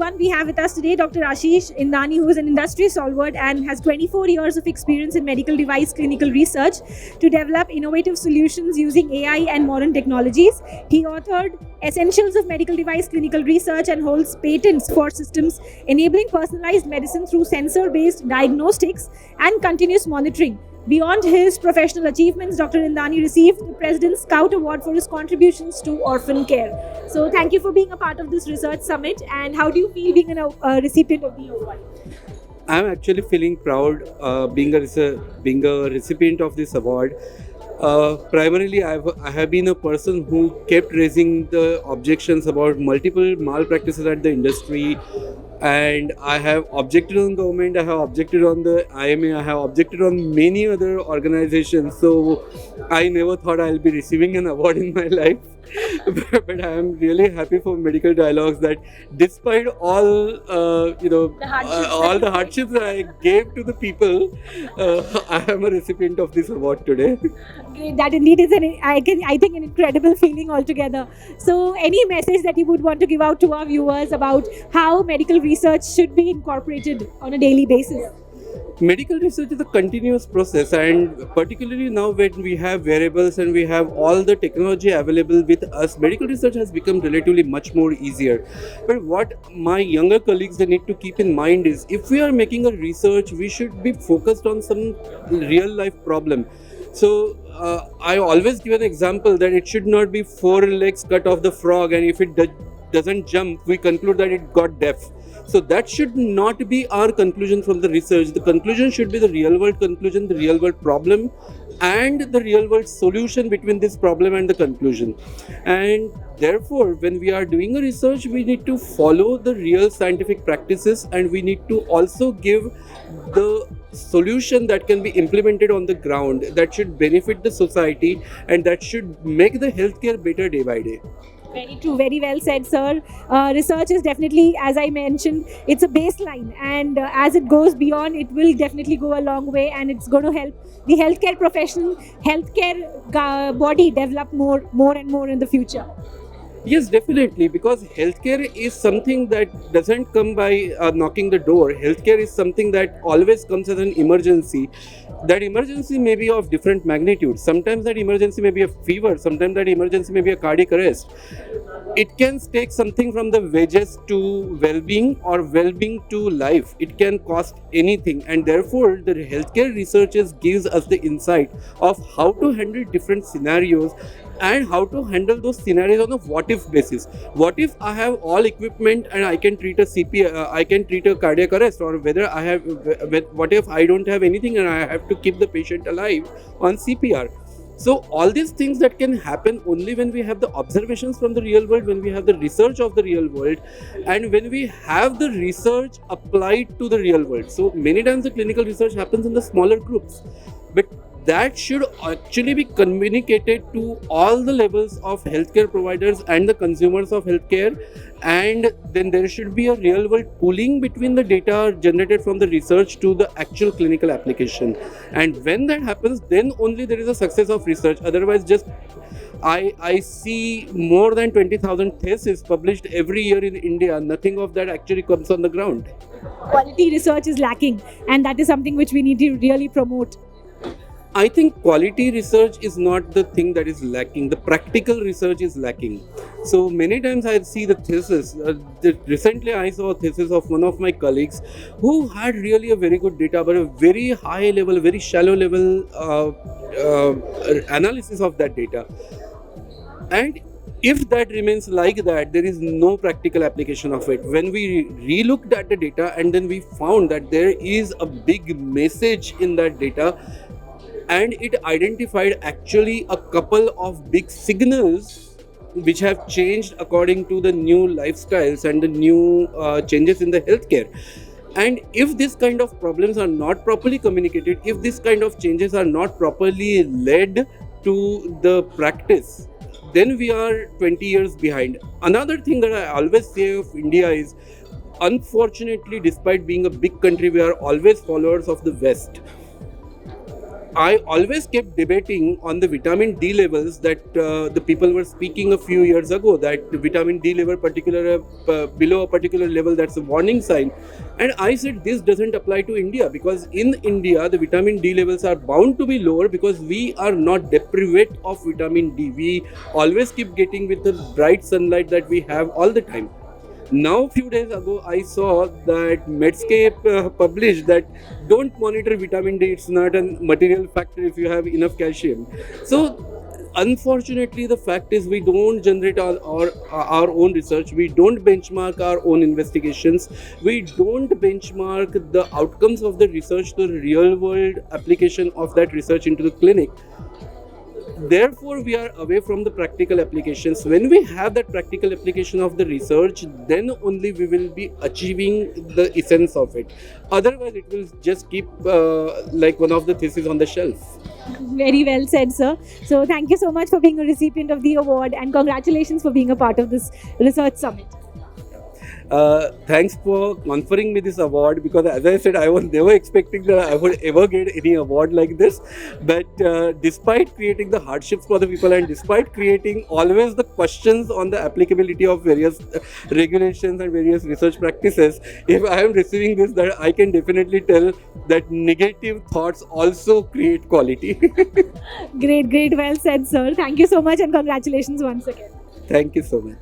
everyone. We have with us today Dr. Ashish Indani, who is an industry stalwart and has 24 years of experience in medical device clinical research to develop innovative solutions using AI and modern technologies. He authored Essentials of Medical Device Clinical Research and holds patents for systems enabling personalized medicine through sensor-based diagnostics and continuous monitoring. Beyond his professional achievements, Dr. Indani received the President's Scout Award for his contributions to orphan care. So, thank you for being a part of this research summit. And how do you feel being a recipient of the award? I'm actually feeling proud being a recipient of this award. Primarily, I have been a person who kept raising the objections about multiple malpractices at the industry, and I have objected on government, I have objected on the IMA, I have objected on many other organizations. So I never thought I'll be receiving an award in my life. But I am really happy for Medical Dialogues that despite all all the hardships that I gave to the people, I am a recipient of this award today. Great. That indeed is I think an incredible feeling altogether. So, any message that you would want to give out to our viewers about how medical research should be incorporated on a daily basis? Medical research is a continuous process, and particularly now when we have wearables and we have all the technology available with us, medical research has become relatively much more easier. But what my younger colleagues they need to keep in mind is, if we are making a research, we should be focused on some real life problem. So I always give an example that it should not be 4 legs cut off the frog, and if it doesn't jump, we conclude that it got deaf. So that should not be our conclusion from the research. The conclusion should be the real world conclusion, the real world problem, and the real world solution between this problem and the conclusion. And therefore, when we are doing a research, we need to follow the real scientific practices, and we need to also give the solution that can be implemented on the ground, that should benefit the society, and that should make the healthcare better day by day. Very true, very well said, sir. Research is definitely, as I mentioned, it's a baseline, and as it goes beyond, it will definitely go a long way, and it's going to help the healthcare professional, healthcare body develop more and more in the future. Yes, definitely, because healthcare is something that doesn't come by knocking the door. Healthcare is something that always comes as an emergency. That emergency may be of different magnitude. Sometimes that emergency may be a fever, sometimes that emergency may be a cardiac arrest. It can take something from the wages to well-being or well-being to life. It can cost anything, and therefore the healthcare researchers gives us the insight of how to handle different scenarios and how to handle those scenarios on a what if basis. What if I have all equipment and I can treat a I can treat a cardiac arrest, or whether I have, what if I don't have anything and I have to keep the patient alive on CPR. So all these things that can happen only when we have the observations from the real world, when we have the research of the real world, and when we have the research applied to the real world. So many times the clinical research happens in the smaller groups, but that should actually be communicated to all the levels of healthcare providers and the consumers of healthcare, and then there should be a real world pooling between the data generated from the research to the actual clinical application. And when that happens, then only there is a success of research. Otherwise, just I see more than 20,000 theses published every year in India. Nothing of that actually comes on the ground. Quality research is lacking, and that is something which we need to really promote. I think quality research is not the thing that is lacking. The practical research is lacking. So many times I see the thesis. Recently I saw a thesis of one of my colleagues who had really a very good data, but a very high level, very shallow level analysis of that data. And if that remains like that, there is no practical application of it. When we re-looked at the data and then we found that there is a big message in that data, and it identified actually a couple of big signals which have changed according to the new lifestyles and the new changes in the healthcare. And if this kind of problems are not properly communicated, if this kind of changes are not properly led to the practice, then we are 20 years behind. Another thing that I always say of India is, unfortunately, despite being a big country, we are always followers of the West. I always kept debating on the vitamin D levels that the people were speaking a few years ago, that the vitamin D level below a particular level, that's a warning sign. And I said this doesn't apply to India, because in India the vitamin D levels are bound to be lower because we are not deprived of vitamin D. We always keep getting with the bright sunlight that we have all the time. Now, few days ago, I saw that Medscape published that don't monitor vitamin D. It's not a material factor if you have enough calcium. So, unfortunately, the fact is we don't generate our own research. We don't benchmark our own investigations. We don't benchmark the outcomes of the research to the real world application of that research into the clinic. Therefore, we are away from the practical applications. When we have that practical application of the research, then only we will be achieving the essence of it. Otherwise, it will just keep like one of the theses on the shelf. Very well said, sir. So thank you so much for being a recipient of the award, and congratulations for being a part of this research summit. Thanks for conferring me this award, because as I said, I was never expecting that I would ever get any award like this. But despite creating the hardships for the people, and despite creating always the questions on the applicability of various regulations and various research practices, if I am receiving this, that I can definitely tell that negative thoughts also create quality. Great, well said, sir. Thank you so much, and congratulations once again. Thank you so much.